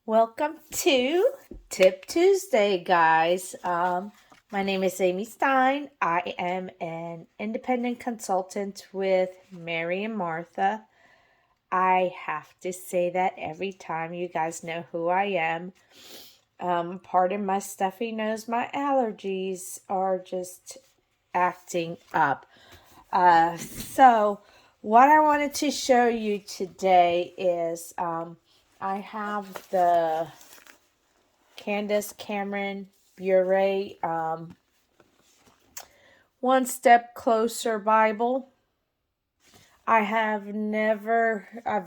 Welcome to Tip Tuesday, guys. My name is Amy Stein. I am an independent consultant with Mary and Martha. I have to say that every time. You guys know who I am. Pardon my stuffy nose. My allergies are just acting up. So what I wanted to show you today is I have the Candace Cameron Bure One Step Closer Bible. I've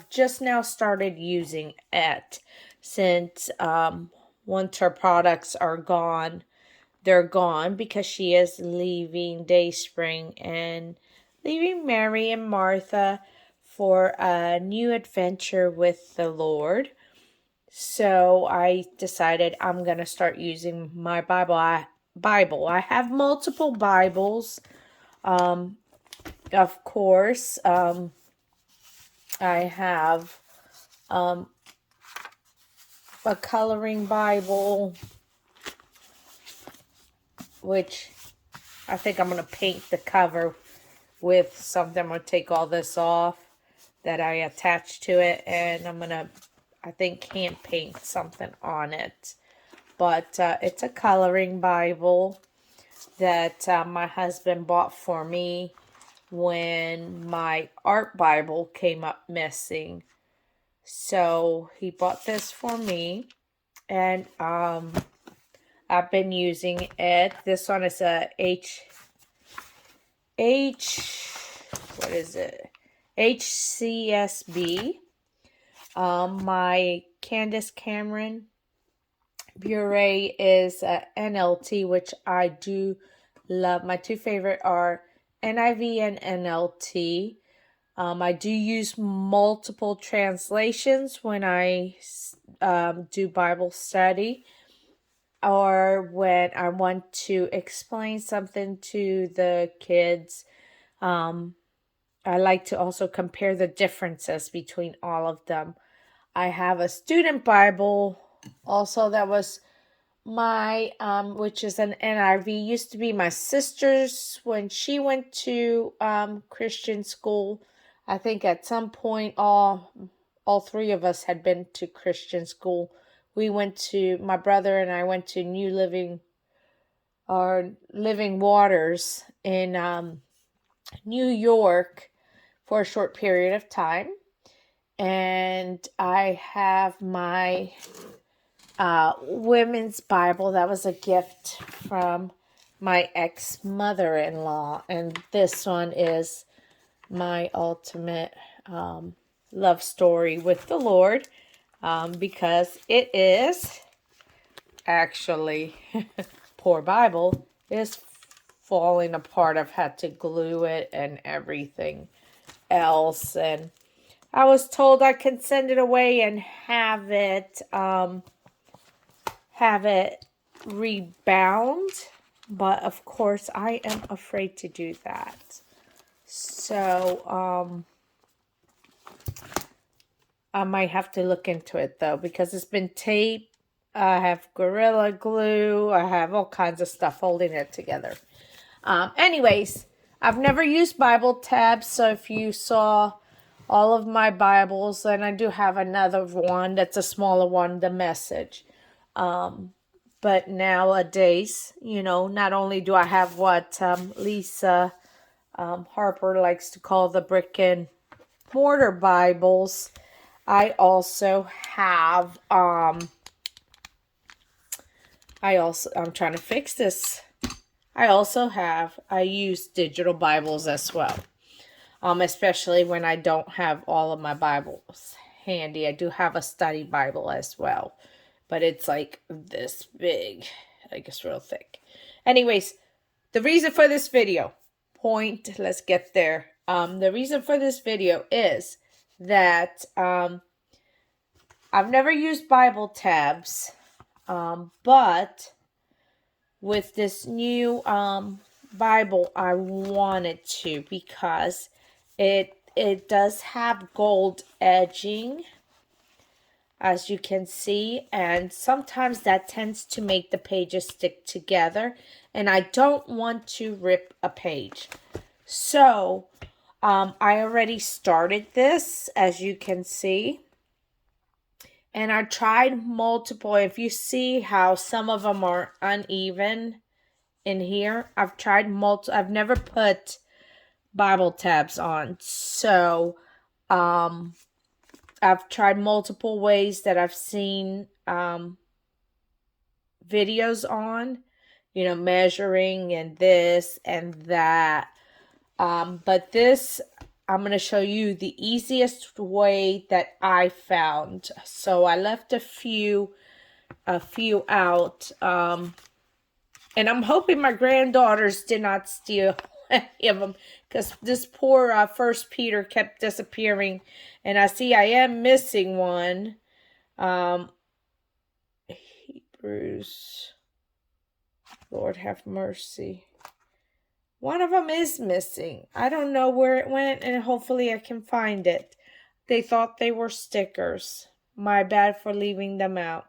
just now started using it since once her products are gone, they're gone because she is leaving Dayspring and leaving Mary and Martha for a new adventure with the Lord. So I decided I'm going to start using my Bible. I have multiple Bibles. Of course, I have a coloring Bible, which I think I'm going to paint the cover with something. I'm going to take all this off that I attached to it, and I'm going to, I think, hand paint something on it. But it's a coloring Bible that my husband bought for me when my art Bible came up missing. So he bought this for me, and I've been using it. This one is a what is it? HCSB. My Candace Cameron Bure is NLT, which I do love. My two favorite are NIV and NLT. I do use multiple translations when I do Bible study, or when I want to explain something to the kids. I like to also compare the differences between all of them. I have a student Bible also that was my which is an NIV. Used to be my sister's when she went to Christian school. I think at some point all three of us had been to Christian school. My brother and I went to Living Waters in New York for a short period of time. And I have my women's Bible that was a gift from my ex-mother-in-law. And this one is my ultimate love story with the Lord, because it is actually, poor Bible, is falling apart. I've had to glue it and everything else, and I was told I can send it away and have it rebound, but of course I am afraid to do that. So I might have to look into it though, because it's been taped. I have Gorilla Glue. I have all kinds of stuff holding it together. Anyways, I've never used Bible tabs, so if you saw all of my Bibles, and I do have another one that's a smaller one, The Message. But nowadays, not only do I have what Lisa Harper likes to call the brick and mortar Bibles, I also have, I'm trying to fix this. I use digital Bibles as well. Especially when I don't have all of my Bibles handy. I do have a study Bible as well, but it's like this big, like it's real thick. Anyways, the reason for this video, let's get there. The reason for this video is that I've never used Bible tabs, but with this new Bible, I wanted to, because it does have gold edging. as you can see, and sometimes that tends to make the pages stick together, and I don't want to rip a page. So I already started this, as you can see, and I tried multiple. If you see how some of them are uneven in here, I've tried I've never put Bible tabs on, so I've tried multiple ways that I've seen videos on, measuring and this and that. But this, I'm going to show you the easiest way that I found. So I left a few out. And I'm hoping my granddaughters did not steal any of them, because this poor First Peter kept disappearing, and I see I am missing one. Hebrews, Lord have mercy. One of them is missing. I don't know where it went, and hopefully I can find it. They thought they were stickers. My bad for leaving them out.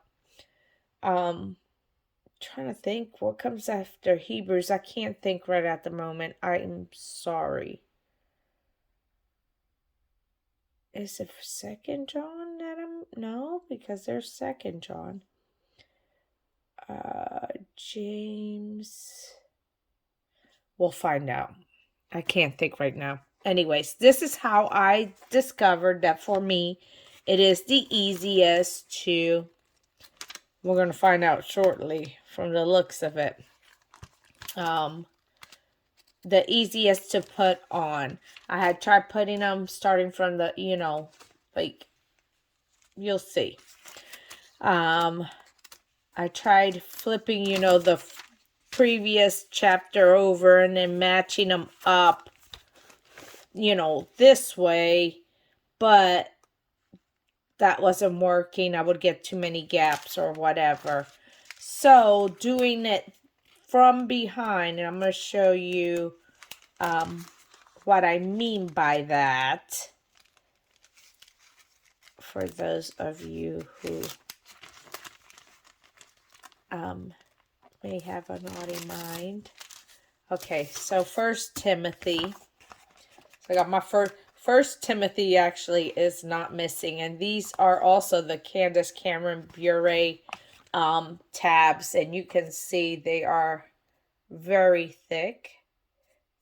Trying to think what comes after Hebrews. I can't think right at the moment. I'm sorry. Is it 2nd John that no, because there's 2nd John. James. We'll find out. I can't think right now. Anyways, this is how I discovered that for me, it is the easiest to, we're going to find out shortly from the looks of it, the easiest to put on. I had tried putting them starting from the, like, you'll see. I tried flipping, the previous chapter over and then matching them up, this way, but that wasn't working. I would get too many gaps or whatever. So doing it from behind, and I'm going to show you what I mean by that for those of you who may have a naughty mind. Okay, so 1 Timothy. So I got my First Timothy actually is not missing, and these are also the Candace Cameron Bure tabs, and you can see they are very thick.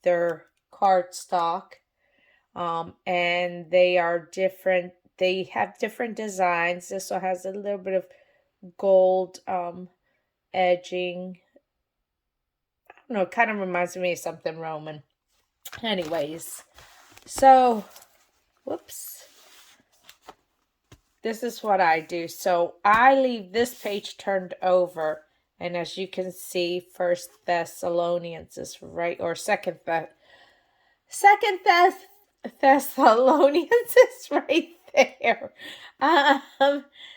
They're cardstock, and they are different. They have different designs. This one has a little bit of gold edging. I don't know, it kind of reminds me of something Roman. Anyways, so, whoops. This is what I do. So I leave this page turned over, and as you can see, 1 Thessalonians is right, or 2nd Thessalonians is right there.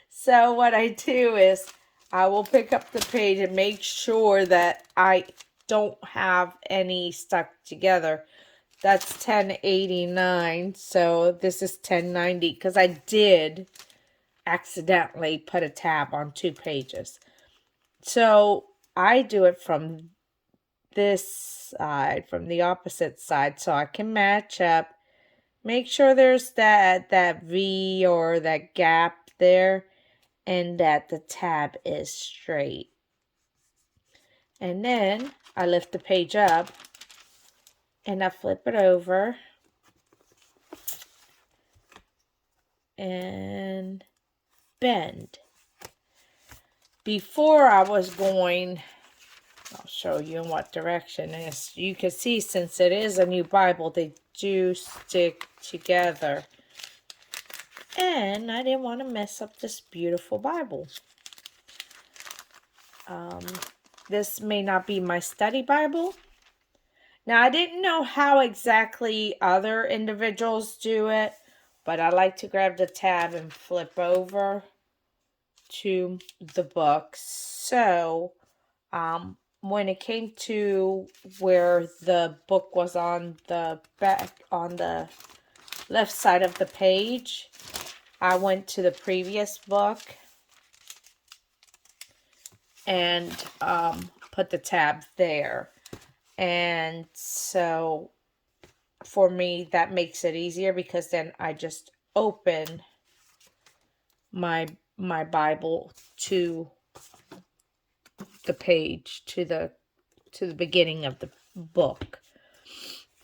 So what I do is I will pick up the page and make sure that I don't have any stuck together. That's 1089, so this is 1090, because I did accidentally put a tab on 2 pages. So I do it from this side, from the opposite side, so I can match up. Make sure there's that V or that gap there, and that the tab is straight. And then I lift the page up and I flip it over and bend. Before I was going, I'll show you in what direction. As you can see, since it is a new Bible, they do stick together. And I didn't want to mess up this beautiful Bible. This may not be my study Bible. Now, I didn't know how exactly other individuals do it, but I like to grab the tab and flip over to the book. So, when it came to where the book was on the back, on the left side of the page, I went to the previous book and put the tab there. And so for me, that makes it easier because then I just open my Bible to the page, to the beginning of the book.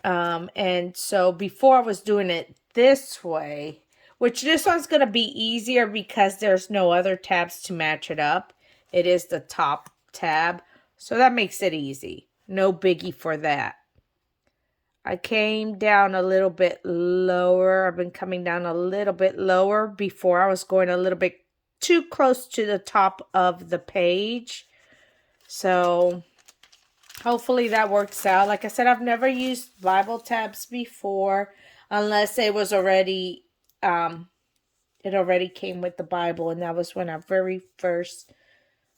And so before I was doing it this way, which this one's going to be easier because there's no other tabs to match it up. It is the top tab. So that makes it easy. No biggie for that. I came down a little bit lower. I've been coming down a little bit lower. Before I was going a little bit too close to the top of the page. So hopefully that works out. Like I said, I've never used Bible tabs before unless it was already, it already came with the Bible. And that was when I very first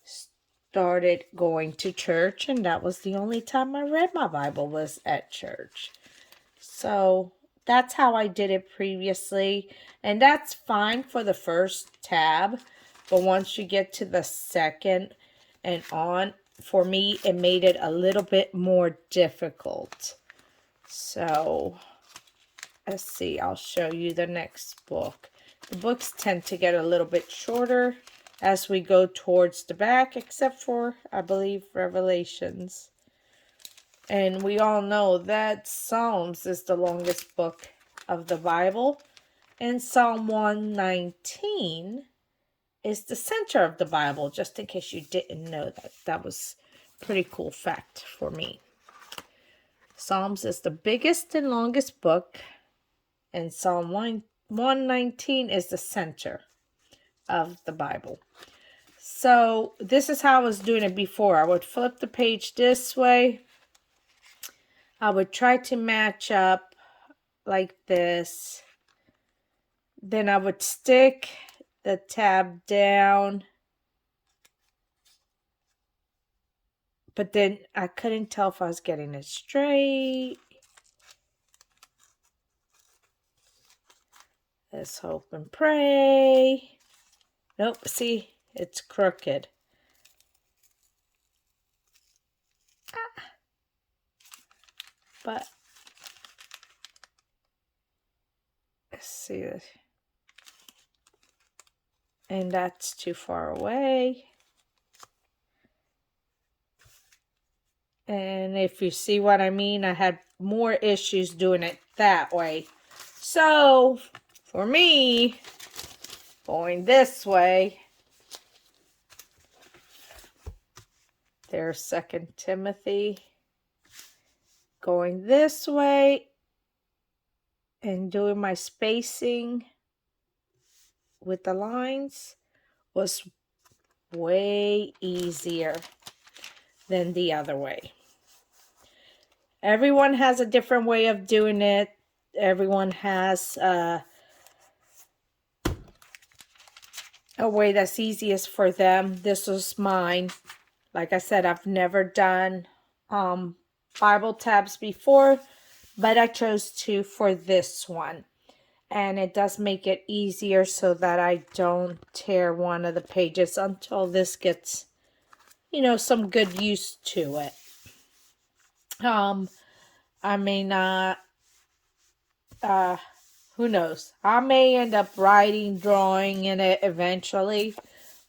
started going to church. And that was the only time I read my Bible was at church. So that's how I did it previously. And that's fine for the first tab. But once you get to the second and on, for me, it made it a little bit more difficult. So let's see. I'll show you the next book. The books tend to get a little bit shorter as we go towards the back, except for, I believe, Revelations. And we all know that Psalms is the longest book of the Bible. And Psalm 119 is the center of the Bible, just in case you didn't know that. That was a pretty cool fact for me. Psalms is the biggest and longest book. And Psalm 119 is the center of the Bible. So this is how I was doing it before. I would flip the page this way. I would try to match up like this. Then I would stick the tab down. But then I couldn't tell if I was getting it straight. Let's hope and pray. Nope, see, it's crooked. But let's see this. And that's too far away. And if you see what I mean, I had more issues doing it that way. So, for me, going this way, there's 2 Timothy. Going this way and doing my spacing with the lines was way easier than the other way. Everyone has a different way of doing it. Everyone has a way that's easiest for them. This was mine. Like I said, I've never done Bible tabs before, but I chose to for this one. And it does make it easier so that I don't tear one of the pages until this gets, some good use to it. I may not, who knows? I may end up writing, drawing in it eventually,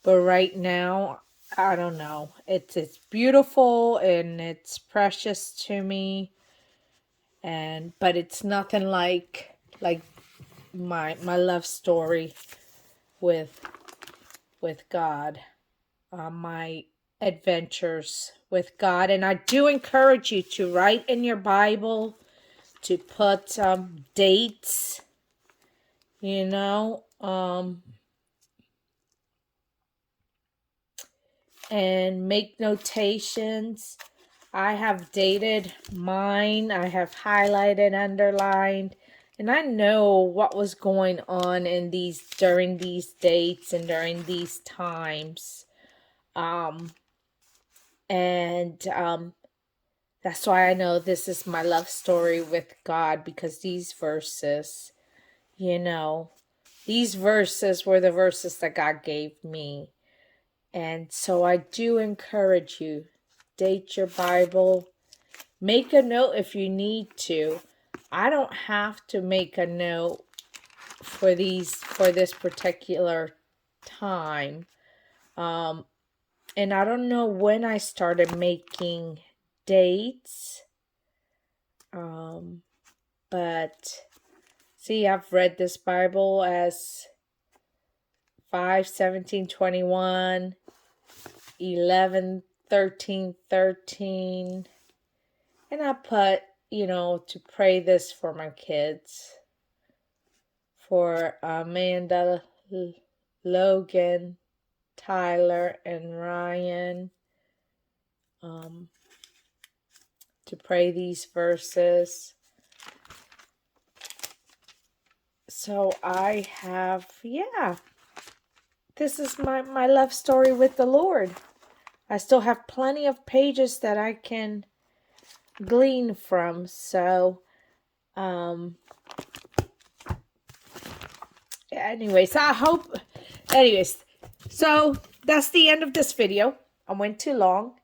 but right now, I don't know. It's beautiful and it's precious to me, but it's nothing like my love story with God, my adventures with God. And I do encourage you to write in your Bible, to put dates, and make notations. I have dated mine. I have highlighted, underlined, and I know what was going on during these dates and during these times. That's why I know this is my love story with God, because these verses, these verses were the verses that God gave me. And so I do encourage you, date your Bible. Make a note if you need to. I don't have to make a note for this particular time. And I don't know when I started making dates. But see, I've read this Bible as 5/17/21, 11/13/13, and I put, to pray this for my kids, for Amanda, Logan, Tyler, and Ryan, to pray these verses. So I have, this is my love story with the Lord. I still have plenty of pages that I can glean from. So, anyways, so that's the end of this video. I went too long.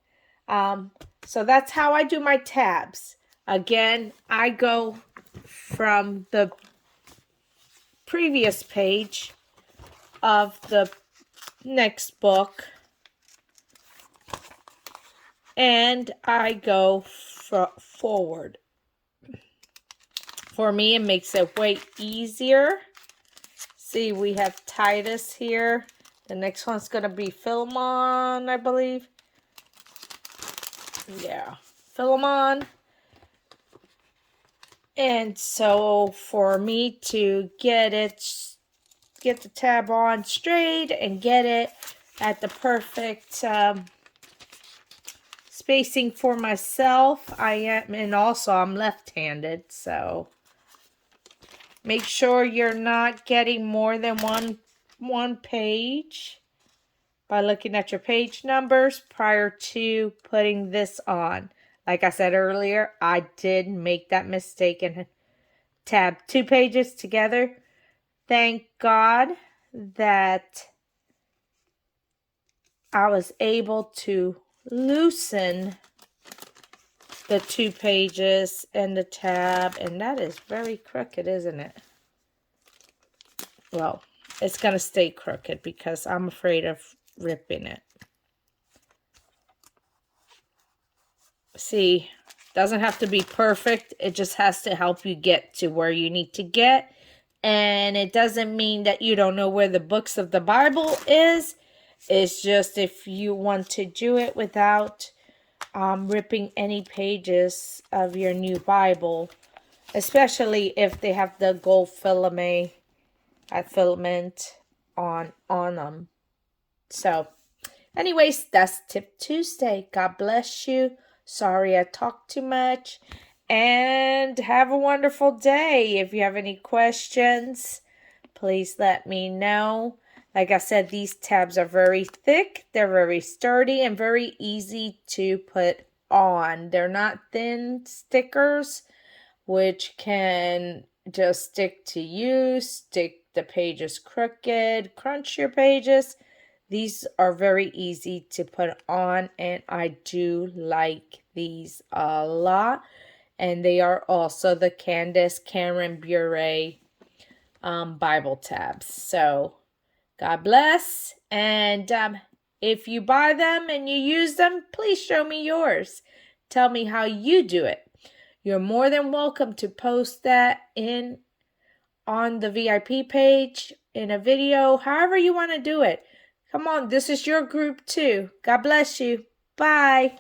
So that's how I do my tabs. Again, I go from the previous page of the next book, and I go forward. For me, it makes it way easier. See, we have Titus here. The next one's going to be Philemon, I believe. Yeah, Philemon. And so for me to get the tab on straight and get it at the perfect spacing for myself, and also I'm left-handed, so make sure you're not getting more than one page by looking at your page numbers prior to putting this on. Like I said earlier, I did make that mistake and tab 2 pages together. Thank God that I was able to loosen the 2 pages and the tab, and that is very crooked, isn't it? Well, it's going to stay crooked because I'm afraid of ripping it. See, doesn't have to be perfect. It just has to help you get to where you need to get. And it doesn't mean that you don't know where the books of the Bible is. It's just if you want to do it without ripping any pages of your new Bible, especially if they have the gold filament on them. So, anyways, that's Tip Tuesday. God bless you. Sorry I talked too much. And have a wonderful day. If you have any questions, please let me know. Like I said, these tabs are very thick. They're very sturdy and very easy to put on. They're not thin stickers, which can just stick to you, stick the pages crooked, crunch your pages. These are very easy to put on, and I do like these a lot. And they are also the Candace Cameron Bure Bible tabs. So, God bless. And if you buy them and you use them, please show me yours. Tell me how you do it. You're more than welcome to post that on the VIP page, in a video, however you want to do it. Come on, this is your group too. God bless you. Bye.